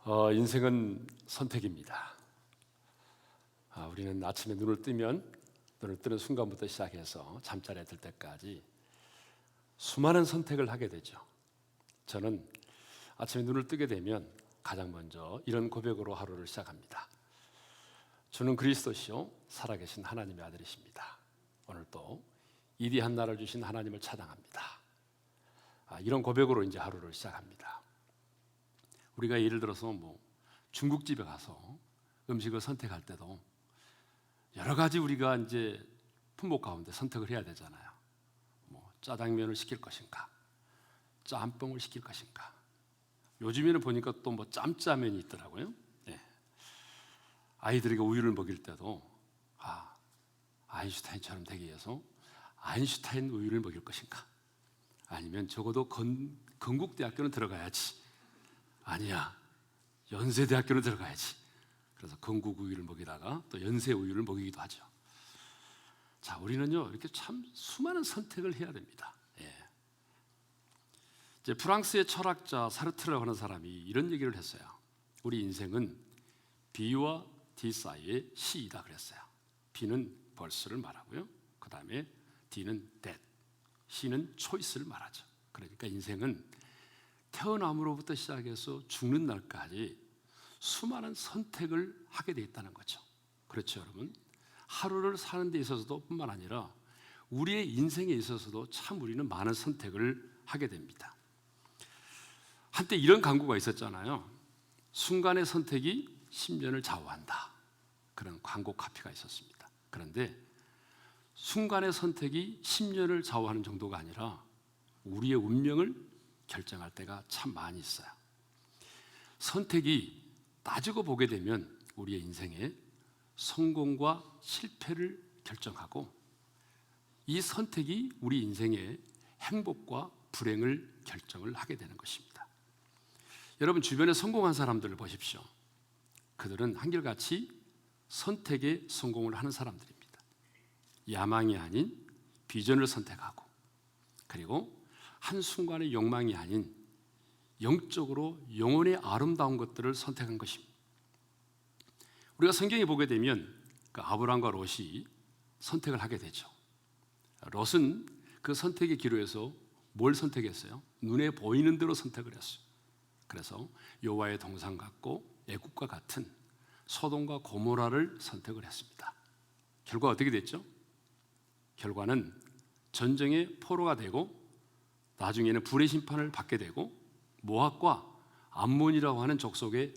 인생은 선택입니다. 우리는 아침에 눈을 뜨는 순간부터 시작해서 잠자리에 들 때까지 수많은 선택을 하게 되죠. 저는 아침에 눈을 뜨게 되면 가장 먼저 이런 고백으로 하루를 시작합니다. 주는 그리스도시요 살아계신 하나님의 아들이십니다. 오늘도 이디한 날을 주신 하나님을 찬양합니다. 이런 고백으로 이제 하루를 시작합니다. 우리가 예를 들어서 중국집에 가서 음식을 선택할 때도 여러 가지 우리가 이제 품목 가운데 선택을 해야 되잖아요. 짜장면을 시킬 것인가, 짬뽕을 시킬 것인가. 요즘에는 보니까 또 짬짜면이 있더라고요. 네. 아이들에게 우유를 먹일 때도 아인슈타인처럼 되기 위해서 아인슈타인 우유를 먹일 것인가, 아니면 적어도 건국대학교는 들어가야지, 아니야 연세대학교는 들어가야지. 그래서 건국 우유를 먹이다가 또 연세 우유를 먹이기도 하죠. 자, 우리는요 이렇게 참 수많은 선택을 해야 됩니다. 이제 프랑스의 철학자 사르트르라고 하는 사람이 이런 얘기를 했어요. 우리 인생은 B와 D 사이의 C이다 그랬어요. B는 벌스를 말하고요, 그 다음에 D는 that, C는 choice를 말하죠. 그러니까 인생은 태어남으로부터 시작해서 죽는 날까지 수많은 선택을 하게 돼 있다는 거죠. 그렇죠, 여러분? 하루를 사는 데 있어서도 뿐만 아니라 우리의 인생에 있어서도 참 우리는 많은 선택을 하게 됩니다. 한때 이런 광고가 있었잖아요. 순간의 선택이 10년을 좌우한다. 그런 광고 카피가 있었습니다. 그런데 순간의 선택이 10년을 좌우하는 정도가 아니라 우리의 운명을 결정할 때가 참 많이 있어요. 선택이 따지고 보게 되면 우리의 인생에 성공과 실패를 결정하고, 이 선택이 우리 인생의 행복과 불행을 결정을 하게 되는 것입니다. 여러분 주변에 성공한 사람들을 보십시오. 그들은 한결같이 선택에 성공을 하는 사람들입니다. 야망이 아닌 비전을 선택하고, 그리고 한순간의 욕망이 아닌 영적으로 영혼의 아름다운 것들을 선택한 것입니다. 우리가 성경에 보게 되면 아브라함과 롯이 선택을 하게 되죠. 롯은 그 선택의 기로에서 뭘 선택했어요? 눈에 보이는 대로 선택을 했어요. 그래서 여호와의 동상 같고 애국과 같은 소돔과 고모라를 선택을 했습니다. 결과 어떻게 됐죠? 결과는 전쟁의 포로가 되고, 나중에는 불의 심판을 받게 되고, 모압과 암몬이라고 하는 족속의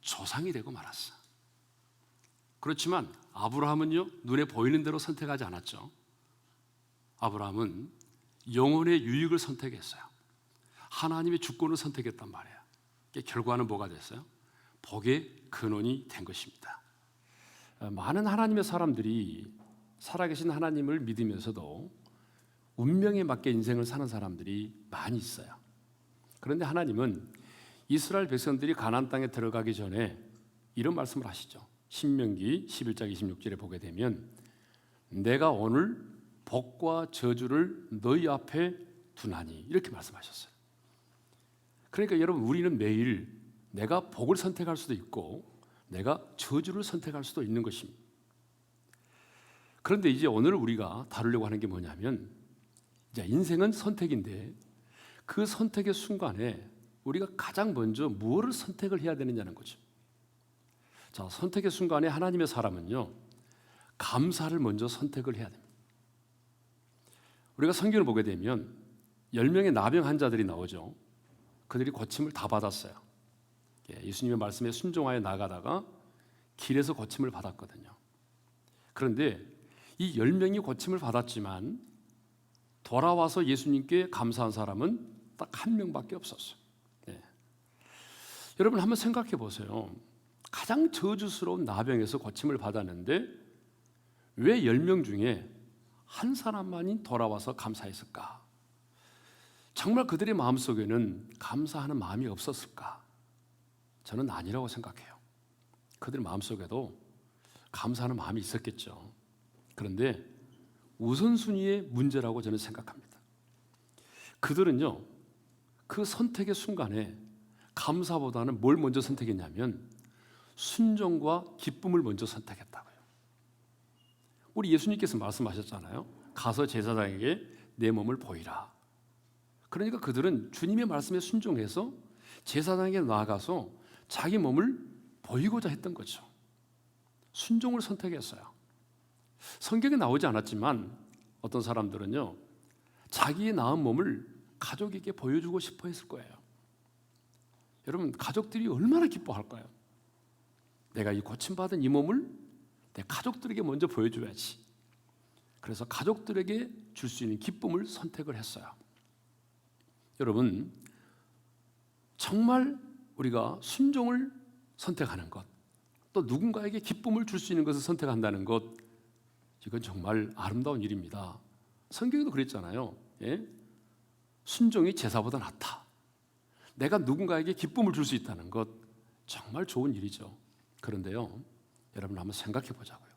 조상이 되고 말았어요. 그렇지만 아브라함은요 눈에 보이는 대로 선택하지 않았죠. 아브라함은 영혼의 유익을 선택했어요. 하나님의 주권을 선택했단 말이에요. 결과는 뭐가 됐어요? 복의 근원이 된 것입니다. 많은 하나님의 사람들이 살아계신 하나님을 믿으면서도 운명에 맞게 인생을 사는 사람들이 많이 있어요. 그런데 하나님은 이스라엘 백성들이 가나안 땅에 들어가기 전에 이런 말씀을 하시죠. 신명기 11장 26절에 보게 되면 내가 오늘 복과 저주를 너희 앞에 두나니, 이렇게 말씀하셨어요. 그러니까 여러분, 우리는 매일 내가 복을 선택할 수도 있고 내가 저주를 선택할 수도 있는 것입니다. 그런데 이제 오늘 우리가 다루려고 하는 게 뭐냐면, 이제 인생은 선택인데 그 선택의 순간에 우리가 가장 먼저 무엇을 선택을 해야 되느냐는 거죠. 자, 선택의 순간에 하나님의 사람은요 감사를 먼저 선택을 해야 됩니다. 우리가 성경을 보게 되면 10명의 나병 환자들이 나오죠. 그들이 고침을 다 받았어요. 예수님의 말씀에 순종하여 나가다가 길에서 고침을 받았거든요. 그런데 이 10명이 고침을 받았지만 돌아와서 예수님께 감사한 사람은 딱 한 명밖에 없었어요. 여러분 한번 생각해 보세요. 가장 저주스러운 나병에서 고침을 받았는데 왜 10명 중에 한 사람만이 돌아와서 감사했을까? 정말 그들의 마음속에는 감사하는 마음이 없었을까? 저는 아니라고 생각해요. 그들 마음속에도 감사하는 마음이 있었겠죠. 그런데 우선순위의 문제라고 저는 생각합니다. 그들은요 그 선택의 순간에 감사보다는 뭘 먼저 선택했냐면 순종과 기쁨을 먼저 선택했다고요. 우리 예수님께서 말씀하셨잖아요. 가서 제사장에게 내 몸을 보이라. 그러니까 그들은 주님의 말씀에 순종해서 제사장에게 나아가서 자기 몸을 보이고자 했던 거죠. 순종을 선택했어요. 성경에 나오지 않았지만 어떤 사람들은요, 자기의 낳은 몸을 가족에게 보여주고 싶어 했을 거예요. 여러분, 가족들이 얼마나 기뻐할까요? 내가 이 고침받은 이 몸을 내 가족들에게 먼저 보여줘야지. 그래서 가족들에게 줄 수 있는 기쁨을 선택을 했어요. 여러분, 정말 우리가 순종을 선택하는 것, 또 누군가에게 기쁨을 줄 수 있는 것을 선택한다는 것, 이건 정말 아름다운 일입니다. 성경에도 그랬잖아요. 예? 순종이 제사보다 낫다. 내가 누군가에게 기쁨을 줄 수 있다는 것, 정말 좋은 일이죠. 그런데요, 여러분 한번 생각해 보자고요.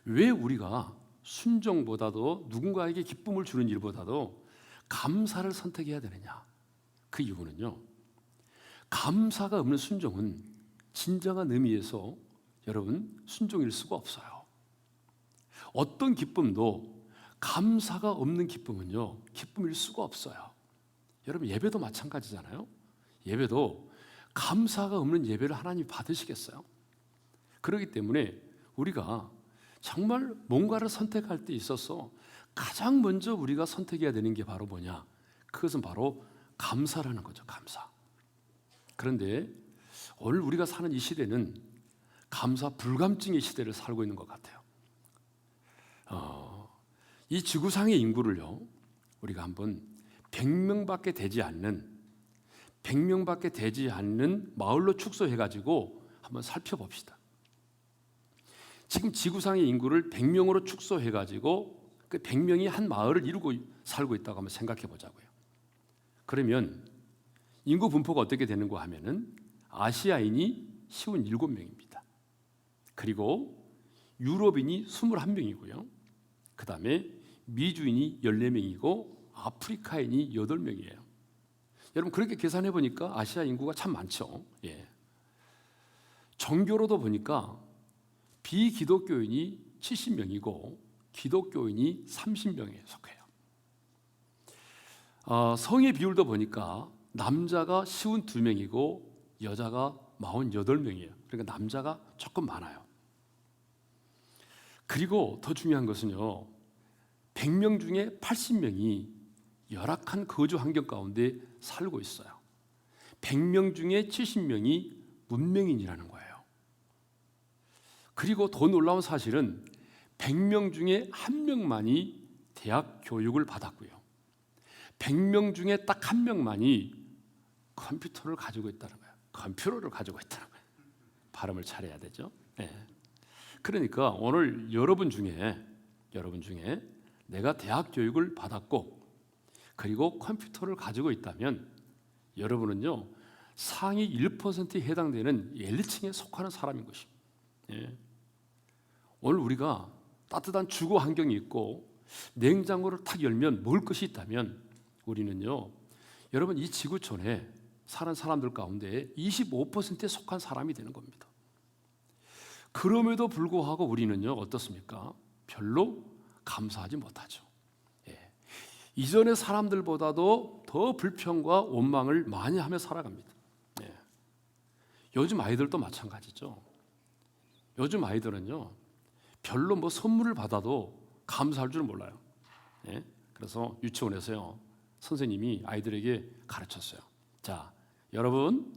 왜 우리가 순종보다도 누군가에게 기쁨을 주는 일보다도 감사를 선택해야 되느냐? 그 이유는요, 감사가 없는 순종은 진정한 의미에서 여러분 순종일 수가 없어요. 어떤 기쁨도 감사가 없는 기쁨은요, 기쁨일 수가 없어요. 여러분, 예배도 마찬가지잖아요. 예배도 감사가 없는 예배를 하나님이 받으시겠어요? 그렇기 때문에 우리가 정말 뭔가를 선택할 때 있어서 가장 먼저 우리가 선택해야 되는 게 바로 뭐냐? 그것은 바로 감사라는 거죠. 감사. 그런데 오늘 우리가 사는 이 시대는 감사 불감증의 시대를 살고 있는 것 같아요. 이 지구상의 인구를요, 우리가 한번 100명밖에 되지 않는 마을로 축소해가지고 한번 살펴봅시다. 지금 지구상의 인구를 100명으로 축소해가지고 그 100명이 한 마을을 이루고 살고 있다고 한번 생각해 보자고요. 그러면 인구 분포가 어떻게 되는가 하면은 아시아인이 57명입니다. 그리고 유럽인이 21명이고요. 그 다음에 미주인이 14명이고 아프리카인이 8명이에요. 여러분, 그렇게 계산해 보니까 아시아 인구가 참 많죠. 예. 종교로도 보니까 비기독교인이 70명이고 기독교인이 30명에 속해요. 성의 비율도 보니까 남자가 52명이고 여자가 48명이에요. 그러니까 남자가 조금 많아요. 그리고 더 중요한 것은요, 100명 중에 80명이 열악한 거주 환경 가운데 살고 있어요. 100명 중에 70명이 문명인이라는 거예요. 그리고 더 놀라운 사실은 100명 중에 1명만이 대학 교육을 받았고요. 100명 중에 딱 1명만이 컴퓨터를 가지고 있다는 거예요. 컴퓨터를 가지고 있다는 거예요. 발음을 잘해야 되죠. 네. 그러니까 오늘 여러분 중에 내가 대학 교육을 받았고 그리고 컴퓨터를 가지고 있다면 여러분은요, 상위 1%에 해당되는 엘리트층에 속하는 사람인 것입니다. 예. 오늘 우리가 따뜻한 주거 환경이 있고 냉장고를 탁 열면 먹을 것이 있다면 우리는요, 여러분 이 지구촌에 사는 사람들 가운데 25%에 속한 사람이 되는 겁니다. 그럼에도 불구하고 우리는요, 어떻습니까? 별로 감사하지 못하죠. 예. 이전의 사람들보다도 더 불평과 원망을 많이 하며 살아갑니다. 예. 요즘 아이들도 마찬가지죠. 요즘 아이들은요, 별로 뭐 선물을 받아도 감사할 줄 몰라요. 예? 그래서 유치원에서요, 선생님이 아이들에게 가르쳤어요. 자, 여러분,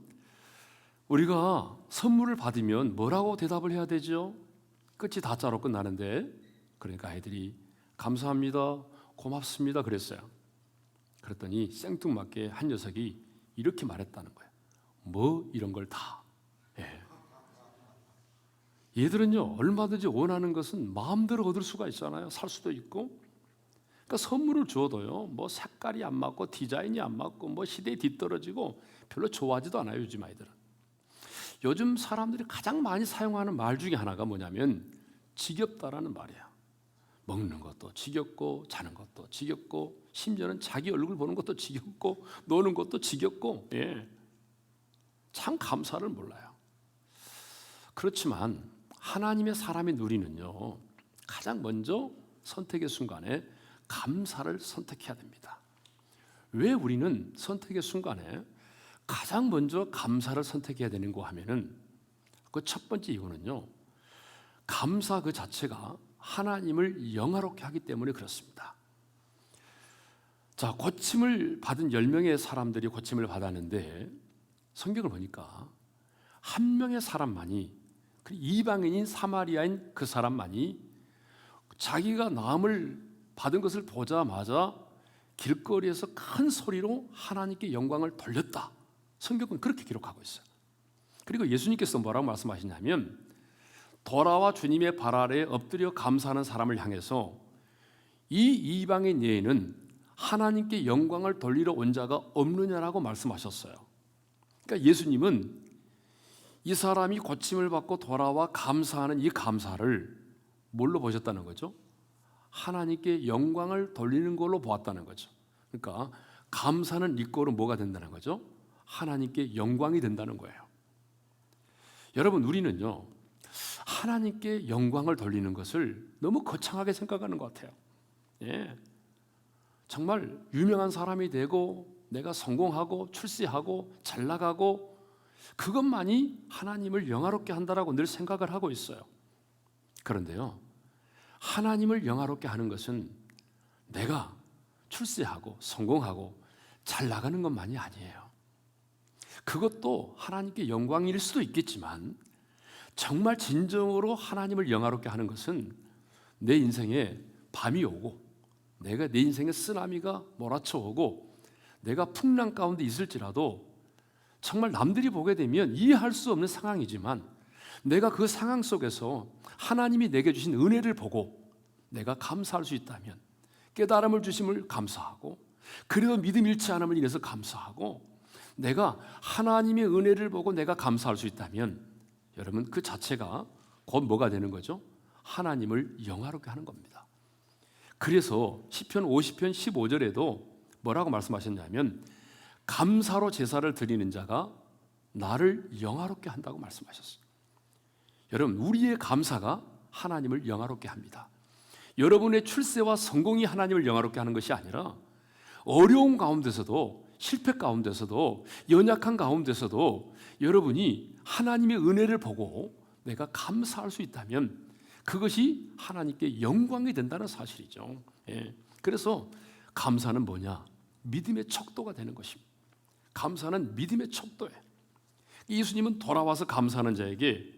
우리가 선물을 받으면 뭐라고 대답을 해야 되죠? 끝이 다자로 끝나는데, 그러니까 아이들이 감사합니다, 고맙습니다 그랬어요. 그랬더니 생뚱맞게 한 녀석이 이렇게 말했다는 거예요. 뭐 이런 걸 다. 예. 얘들은요, 얼마든지 원하는 것은 마음대로 얻을 수가 있잖아요. 살 수도 있고. 그러니까 선물을 줘도요, 뭐 색깔이 안 맞고 디자인이 안 맞고 뭐 시대에 뒤떨어지고 별로 좋아하지도 않아요, 요즘 아이들은. 요즘 사람들이 가장 많이 사용하는 말 중에 하나가 뭐냐면 지겹다라는 말이야. 먹는 것도 지겹고 자는 것도 지겹고 심지어는 자기 얼굴 보는 것도 지겹고 노는 것도 지겹고. 예. 참 감사를 몰라요. 그렇지만 하나님의 사람인 우리는요, 가장 먼저 선택의 순간에 감사를 선택해야 됩니다. 왜 우리는 선택의 순간에 가장 먼저 감사를 선택해야 되는가 하면은 그 첫 번째 이유는요, 감사 그 자체가 하나님을 영화롭게 하기 때문에 그렇습니다. 자, 고침을 받은 10명의 사람들이 고침을 받았는데 성경을 보니까 한 명의 사람만이, 이방인인 사마리아인 그 사람만이 자기가 나음을 받은 것을 보자마자 길거리에서 큰 소리로 하나님께 영광을 돌렸다. 성경은 그렇게 기록하고 있어요. 그리고 예수님께서 뭐라고 말씀하시냐면, 돌아와 주님의 발 아래에 엎드려 감사하는 사람을 향해서 이 이방인 예에는 하나님께 영광을 돌리러 온 자가 없느냐라고 말씀하셨어요. 그러니까 예수님은 이 사람이 고침을 받고 돌아와 감사하는 이 감사를 뭘로 보셨다는 거죠? 하나님께 영광을 돌리는 걸로 보았다는 거죠. 그러니까 감사는 이꼴은 뭐가 된다는 거죠? 하나님께 영광이 된다는 거예요. 여러분, 우리는요, 하나님께 영광을 돌리는 것을 너무 거창하게 생각하는 것 같아요. 예. 정말 유명한 사람이 되고 내가 성공하고 출세하고 잘 나가고 그것만이 하나님을 영화롭게 한다라고 늘 생각을 하고 있어요. 그런데요, 하나님을 영화롭게 하는 것은 내가 출세하고 성공하고 잘 나가는 것만이 아니에요. 그것도 하나님께 영광일 수도 있겠지만 정말 진정으로 하나님을 영화롭게 하는 것은 내 인생에 밤이 오고 내 인생에 쓰나미가 몰아쳐 오고 내가 풍랑 가운데 있을지라도 정말 남들이 보게 되면 이해할 수 없는 상황이지만 내가 그 상황 속에서 하나님이 내게 주신 은혜를 보고 내가 감사할 수 있다면, 깨달음을 주심을 감사하고, 그래도 믿음 잃지 않음을 인해서 감사하고, 내가 하나님의 은혜를 보고 내가 감사할 수 있다면 여러분, 그 자체가 곧 뭐가 되는 거죠? 하나님을 영화롭게 하는 겁니다. 그래서 시편 50편 15절에도 뭐라고 말씀하셨냐면, 감사로 제사를 드리는 자가 나를 영화롭게 한다고 말씀하셨어요. 여러분, 우리의 감사가 하나님을 영화롭게 합니다. 여러분의 출세와 성공이 하나님을 영화롭게 하는 것이 아니라 어려운 가운데서도, 실패 가운데서도, 연약한 가운데서도 여러분이 하나님의 은혜를 보고 내가 감사할 수 있다면 그것이 하나님께 영광이 된다는 사실이죠. 예. 그래서 감사는 뭐냐? 믿음의 척도가 되는 것입니다. 감사는 믿음의 척도예요. 예수님은 돌아와서 감사하는 자에게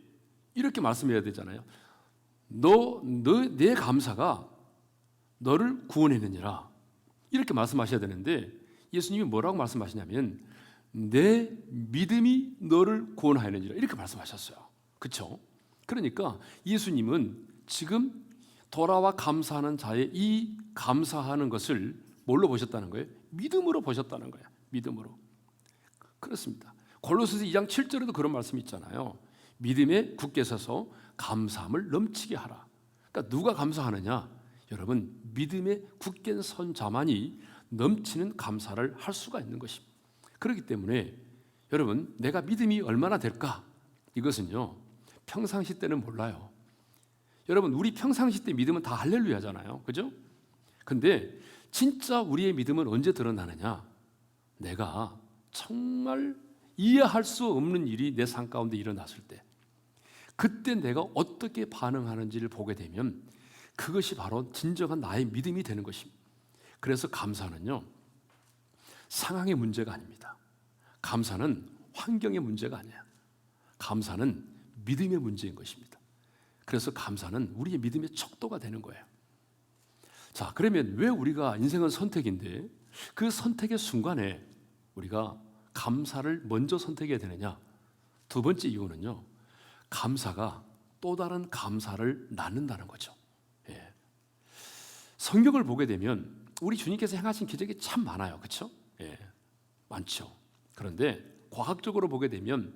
이렇게 말씀해야 되잖아요. 내 감사가 너를 구원했느니라. 이렇게 말씀하셔야 되는데 예수님이 뭐라고 말씀하시냐면 내 믿음이 너를 구원하였느니라 이렇게 말씀하셨어요. 그렇죠? 그러니까 예수님은 지금 돌아와 감사하는 자의 이 감사하는 것을 뭘로 보셨다는 거예요? 믿음으로 보셨다는 거예요. 믿음으로. 그렇습니다. 골로새서 2장 7절에도 그런 말씀이 있잖아요. 믿음에 굳게 서서 감사함을 넘치게 하라. 그러니까 누가 감사하느냐? 여러분, 믿음에 굳게 선 자만이 넘치는 감사를 할 수가 있는 것입니다. 그렇기 때문에 여러분, 내가 믿음이 얼마나 될까? 이것은요, 평상시 때는 몰라요. 여러분, 우리 평상시 때 믿음은 다 할렐루야잖아요. 그죠? 근데 진짜 우리의 믿음은 언제 드러나느냐? 내가 정말 이해할 수 없는 일이 내 삶 가운데 일어났을 때, 그때 내가 어떻게 반응하는지를 보게 되면 그것이 바로 진정한 나의 믿음이 되는 것입니다. 그래서 감사는요, 상황의 문제가 아닙니다. 감사는 환경의 문제가 아니에요. 감사는 믿음의 문제인 것입니다. 그래서 감사는 우리의 믿음의 척도가 되는 거예요. 자, 그러면 왜 우리가 인생은 선택인데 그 선택의 순간에 우리가 감사를 먼저 선택해야 되느냐? 두 번째 이유는요, 감사가 또 다른 감사를 낳는다는 거죠. 예. 성경을 보게 되면 우리 주님께서 행하신 기적이 참 많아요. 그렇죠? 예. 많죠. 그런데 과학적으로 보게 되면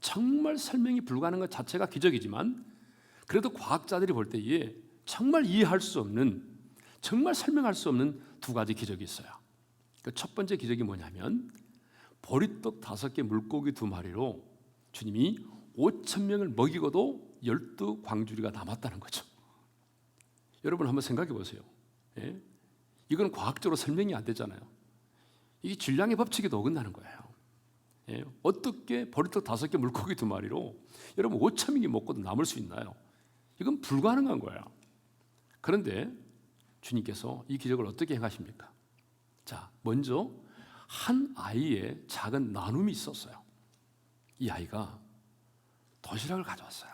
정말 설명이 불가능한 것 자체가 기적이지만 그래도 과학자들이 볼 때에 정말 이해할 수 없는, 정말 설명할 수 없는 두 가지 기적이 있어요. 그 첫 번째 기적이 뭐냐면 보리떡 5개 물고기 2마리로 주님이 5,000명을 먹이고도 12광주리가 남았다는 거죠. 여러분 한번 생각해 보세요. 예? 이건 과학적으로 설명이 안 되잖아요. 이게 질량의 법칙에도 어긋나는 거예요. 예? 어떻게 보리떡 5개 물고기 2마리로 여러분 5,000명이 먹고도 남을 수 있나요? 이건 불가능한 거예요. 그런데 주님께서 이 기적을 어떻게 행하십니까? 자, 먼저 한 아이의 작은 나눔이 있었어요. 이 아이가 도시락을 가져왔어요.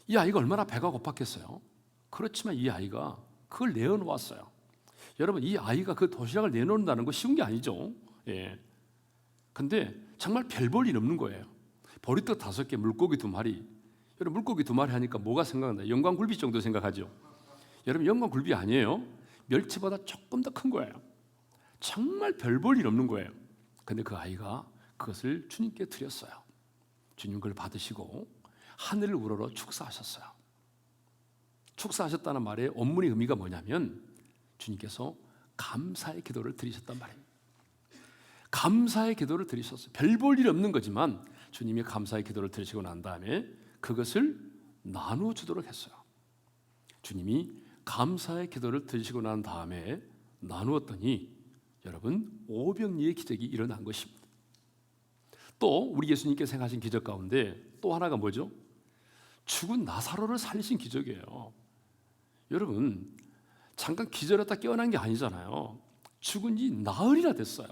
이 아이가 얼마나 배가 고팠겠어요? 그렇지만 이 아이가 그걸 내어놓았어요. 여러분, 이 아이가 그 도시락을 내놓는다는 거 쉬운 게 아니죠. 예. 근데 정말 별 볼 일 없는 거예요. 보리떡 5개, 물고기 2마리. 여러분, 물고기 2마리 하니까 뭐가 생각나요? 영광굴비 정도 생각하죠. 여러분, 영광굴비 아니에요. 멸치보다 조금 더 큰 거예요. 정말 별 볼 일 없는 거예요. 근데 그 아이가 그것을 주님께 드렸어요. 주님 그걸 받으시고 하늘을 우러러 축사하셨어요. 축사하셨다는 말의 원문의 의미가 뭐냐면 주님께서 감사의 기도를 드리셨단 말입니다. 감사의 기도를 드리셨어요. 별 볼 일 없는 거지만 주님이 감사의 기도를 드리시고 난 다음에 그것을 나누어 주도록 했어요. 주님이 감사의 기도를 드리시고 난 다음에 나누었더니 여러분 오병이의 기적이 일어난 것입니다. 또 우리 예수님께서 행하신 기적 가운데 또 하나가 뭐죠? 죽은 나사로를 살리신 기적이에요. 여러분 잠깐 기절했다 깨어난 게 아니잖아요. 죽은 지 나흘이나 됐어요.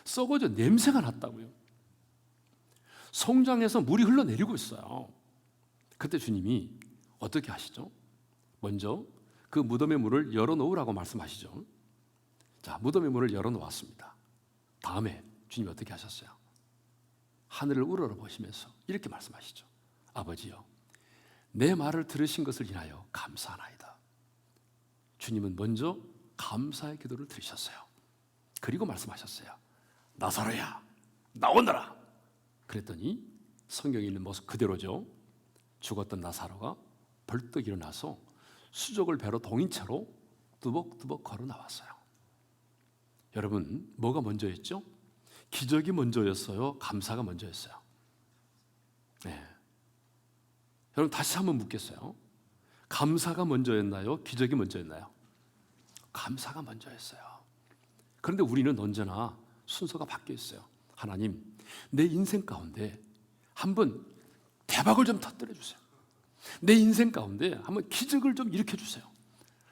썩어져 냄새가 났다고요. 성장에서 물이 흘러내리고 있어요. 그때 주님이 어떻게 하시죠? 먼저 그 무덤의 문을 열어놓으라고 말씀하시죠. 자, 무덤의 문을 열어놓았습니다. 다음에 주님이 어떻게 하셨어요? 하늘을 우러러 보시면서 이렇게 말씀하시죠. 아버지여, 내 말을 들으신 것을 인하여 감사하나이다. 주님은 먼저 감사의 기도를 드리셨어요. 그리고 말씀하셨어요. 나사로야, 나오너라. 그랬더니 성경에 있는 모습 그대로죠. 죽었던 나사로가 벌떡 일어나서 수족을 배로 동인 채로 두벅두벅 걸어 나왔어요. 여러분, 뭐가 먼저였죠? 기적이 먼저였어요? 감사가 먼저였어요? 네. 여러분 다시 한번 묻겠어요. 감사가 먼저였나요? 기적이 먼저였나요? 감사가 먼저였어요. 그런데 우리는 언제나 순서가 바뀌어 있어요. 하나님, 내 인생 가운데 한번 대박을 좀 터뜨려 주세요. 내 인생 가운데 한번 기적을 좀 일으켜 주세요.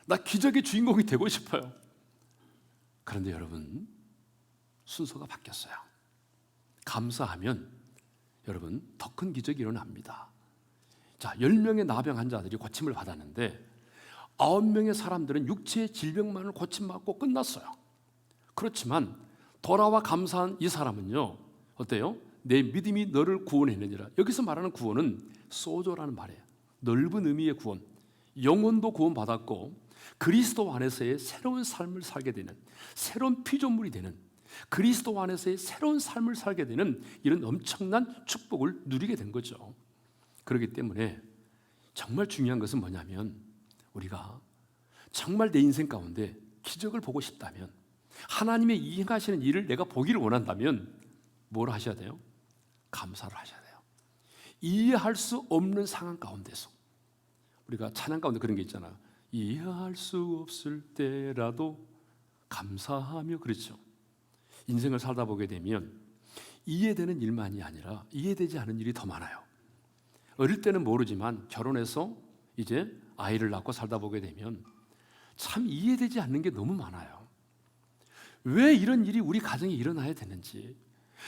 나 기적의 주인공이 되고 싶어요. 그런데 여러분, 순서가 바뀌었어요. 감사하면 여러분 더 큰 기적이 일어납니다. 자, 10명의 나병 환자들이 고침을 받았는데 9명의 사람들은 육체의 질병만을 고침받고 끝났어요. 그렇지만 돌아와 감사한 이 사람은요, 어때요? 내 믿음이 너를 구원했느니라. 여기서 말하는 구원은 소조라는 말이에요. 넓은 의미의 구원. 영혼도 구원받았고 그리스도 안에서의 새로운 삶을 살게 되는, 새로운 피조물이 되는, 그리스도 안에서의 새로운 삶을 살게 되는 이런 엄청난 축복을 누리게 된 거죠. 그렇기 때문에 정말 중요한 것은 뭐냐면 우리가 정말 내 인생 가운데 기적을 보고 싶다면, 하나님의 이행하시는 일을 내가 보기를 원한다면 뭘 하셔야 돼요? 감사를 하셔야 돼요. 이해할 수 없는 상황 가운데서, 우리가 찬양 가운데 그런 게 있잖아요. 이해할 수 없을 때라도 감사하며, 그렇죠. 인생을 살다 보게 되면 이해되는 일만이 아니라 이해되지 않은 일이 더 많아요. 어릴 때는 모르지만 결혼해서 이제 아이를 낳고 살다 보게 되면 참 이해되지 않는 게 너무 많아요. 왜 이런 일이 우리 가정에 일어나야 되는지,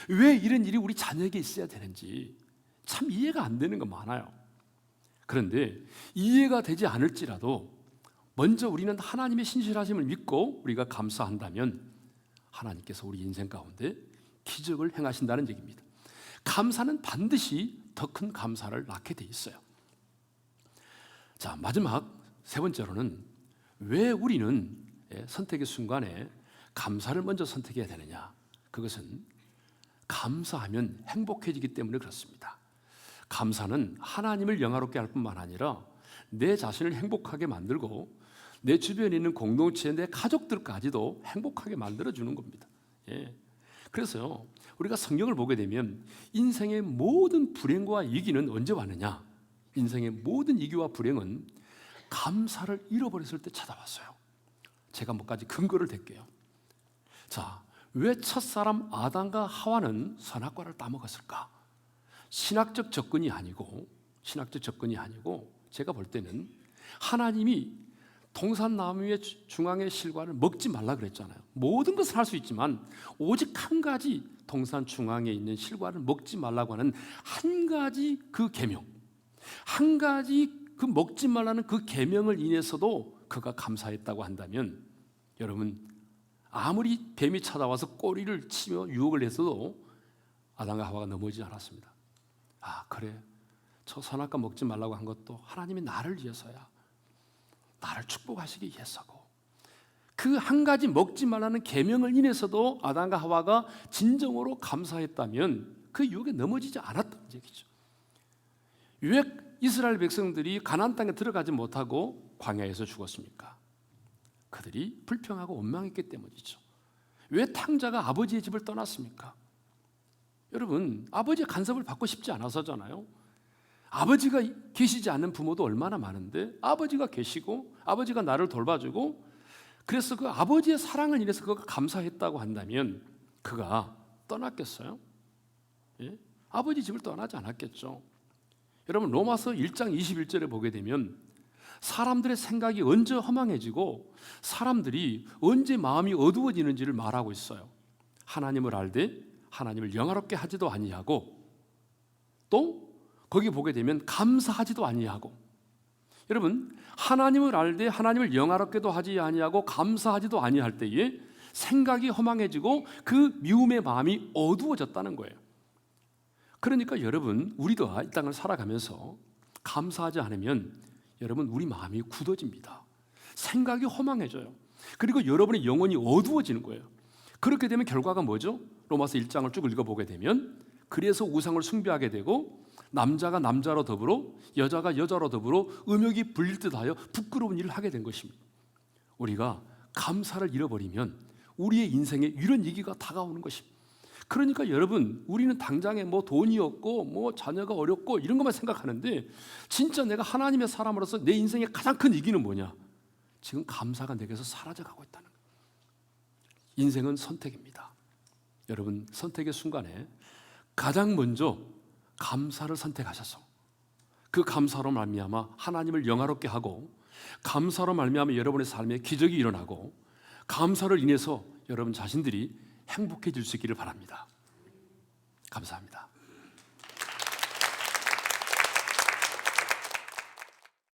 왜 이런 일이 우리 자녀에게 있어야 되는지 참 이해가 안 되는 거 많아요. 그런데 이해가 되지 않을지라도 먼저 우리는 하나님의 신실하심을 믿고 우리가 감사한다면 하나님께서 우리 인생 가운데 기적을 행하신다는 얘기입니다. 감사는 반드시 더 큰 감사를 낳게 돼 있어요. 자, 마지막 세 번째로는 왜 우리는 선택의 순간에 감사를 먼저 선택해야 되느냐? 그것은 감사하면 행복해지기 때문에 그렇습니다. 감사는 하나님을 영화롭게 할 뿐만 아니라 내 자신을 행복하게 만들고 내 주변에 있는 공동체, 내 가족들까지도 행복하게 만들어주는 겁니다. 예. 그래서요, 우리가 성경을 보게 되면 인생의 모든 불행과 위기는 언제 왔느냐? 인생의 모든 위기와 불행은 감사를 잃어버렸을 때 찾아왔어요. 제가 몇 가지 근거를 댈게요. 자, 왜 첫사람 아담과 하와는 선악과를 따먹었을까? 신학적 접근이 아니고 제가 볼 때는 하나님이 동산나무의 중앙의 실과를 먹지 말라 그랬잖아요. 모든 것을 할 수 있지만 오직 한 가지 동산 중앙에 있는 실과를 먹지 말라고 하는 한 가지 그 계명, 한 가지 그 먹지 말라는 그 계명을 인해서도 그가 감사했다고 한다면, 여러분, 아무리 뱀이 찾아와서 꼬리를 치며 유혹을 했어도 아담과 하와가 넘어지지 않았습니다. 아, 그래, 저 선악과 먹지 말라고 한 것도 하나님이 나를 위해서야, 나를 축복하시기 위해서고, 그 한 가지 먹지 말라는 계명을 인해서도 아담과 하와가 진정으로 감사했다면 그 유혹에 넘어지지 않았다는 얘기죠. 왜 이스라엘 백성들이 가나안 땅에 들어가지 못하고 광야에서 죽었습니까? 그들이 불평하고 원망했기 때문이죠. 왜 탕자가 아버지의 집을 떠났습니까? 여러분, 아버지의 간섭을 받고 싶지 않아서잖아요. 아버지가 계시지 않는 부모도 얼마나 많은데, 아버지가 계시고 아버지가 나를 돌봐주고, 그래서 그 아버지의 사랑을 인해서 그가 감사했다고 한다면 그가 떠났겠어요? 예? 아버지 집을 떠나지 않았겠죠. 여러분, 로마서 1장 21절에 보게 되면 사람들의 생각이 언제 허망해지고 사람들이 언제 마음이 어두워지는지를 말하고 있어요. 하나님을 알되 하나님을 영화롭게 하지도 아니하고, 또 거기 보게 되면 감사하지도 아니하고. 여러분, 하나님을 알되 하나님을 영화롭게도 하지 아니하고 감사하지도 아니할 때에 생각이 허망해지고 그 미움의 마음이 어두워졌다는 거예요. 그러니까 여러분, 우리도 이 땅을 살아가면서 감사하지 않으면 여러분, 우리 마음이 굳어집니다. 생각이 허망해져요. 그리고 여러분의 영혼이 어두워지는 거예요. 그렇게 되면 결과가 뭐죠? 로마서 1장을 쭉 읽어보게 되면, 그래서 우상을 숭배하게 되고 남자가 남자로 더불어 여자가 여자로 더불어 음욕이 불릴 듯하여 부끄러운 일을 하게 된 것입니다. 우리가 감사를 잃어버리면 우리의 인생에 이런 위기가 다가오는 것입니다. 그러니까 여러분, 우리는 당장에 뭐 돈이 없고 뭐 자녀가 어렵고 이런 것만 생각하는데, 진짜 내가 하나님의 사람으로서 내 인생의 가장 큰 위기는 뭐냐? 지금 감사가 내게서 사라져가고 있다는 거예요. 인생은 선택입니다. 여러분, 선택의 순간에 가장 먼저 감사를 선택하셔서 그 감사로 말미암아 하나님을 영화롭게 하고, 감사로 말미암아 여러분의 삶에 기적이 일어나고, 감사를 인해서 여러분 자신들이 행복해질 수 있기를 바랍니다. 감사합니다.